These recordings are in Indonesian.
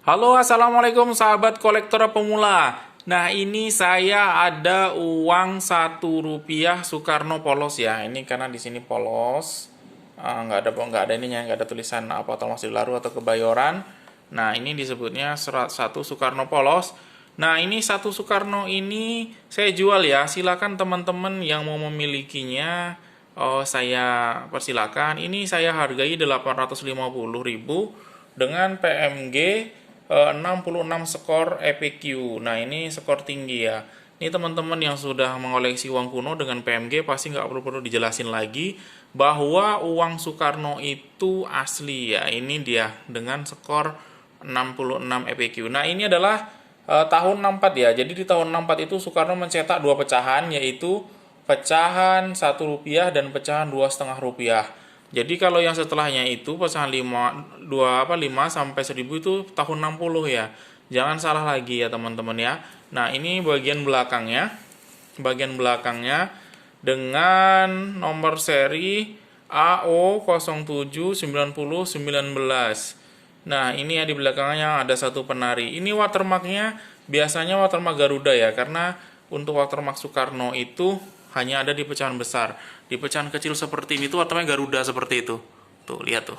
Halo, assalamualaikum sahabat kolektor pemula. Nah, ini saya ada uang Rp1 Soekarno polos ya. Ini karena di sini polos, nggak ada ininya, nggak ada tulisan apa atau masih laru atau kebayoran. Nah, ini disebutnya satu Soekarno polos. Nah, ini satu Soekarno ini saya jual ya. Silakan teman-teman yang mau memilikinya, saya persilakan. Ini saya hargai 850.000 dengan PMG 66 skor EPQ. Nah, ini skor tinggi ya. Ini teman-teman yang sudah mengoleksi uang kuno dengan PMG pasti nggak perlu dijelasin lagi bahwa uang Soekarno itu asli ya. Ini dia dengan skor 66 EPQ. Nah, ini adalah tahun 64 ya. Jadi di tahun 64 itu Soekarno mencetak dua pecahan, yaitu pecahan Rp1 dan pecahan Rp2,5. Jadi kalau yang setelahnya itu pecahan 5 sampai 1000 itu tahun 60 ya. Jangan salah lagi ya teman-teman ya. Nah, ini bagian belakangnya. Bagian belakangnya dengan nomor seri AO079019. Nah, ini ya di belakangnya ada satu penari. Ini watermarknya biasanya watermark Garuda ya, karena untuk watermark Soekarno itu hanya ada di pecahan besar. Di pecahan kecil seperti ini tuh watermark Garuda seperti itu. Tuh, lihat tuh.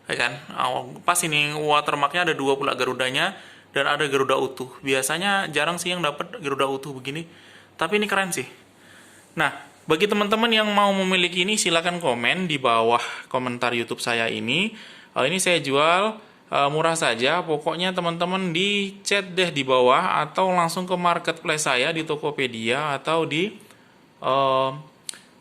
Ya kan? Pas ini watermarknya ada dua pula Garudanya dan ada Garuda utuh. Biasanya jarang sih yang dapat Garuda utuh begini. Tapi ini keren sih. Nah, bagi teman-teman yang mau memiliki ini silakan komen di bawah komentar YouTube saya ini. Ini saya jual murah saja. Pokoknya teman-teman di chat deh di bawah atau langsung ke marketplace saya di Tokopedia atau di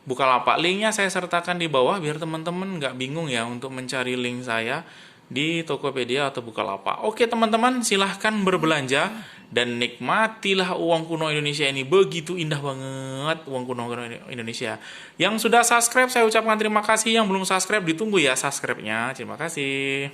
Bukalapak. Linknya saya sertakan di bawah biar teman-teman nggak bingung ya untuk mencari link saya di Tokopedia atau Bukalapak. Oke teman-teman, silahkan berbelanja dan nikmatilah uang kuno Indonesia ini. Begitu indah banget uang kuno Indonesia. Yang sudah subscribe saya ucapkan terima kasih. Yang belum subscribe ditunggu ya subscribe-nya. Terima kasih.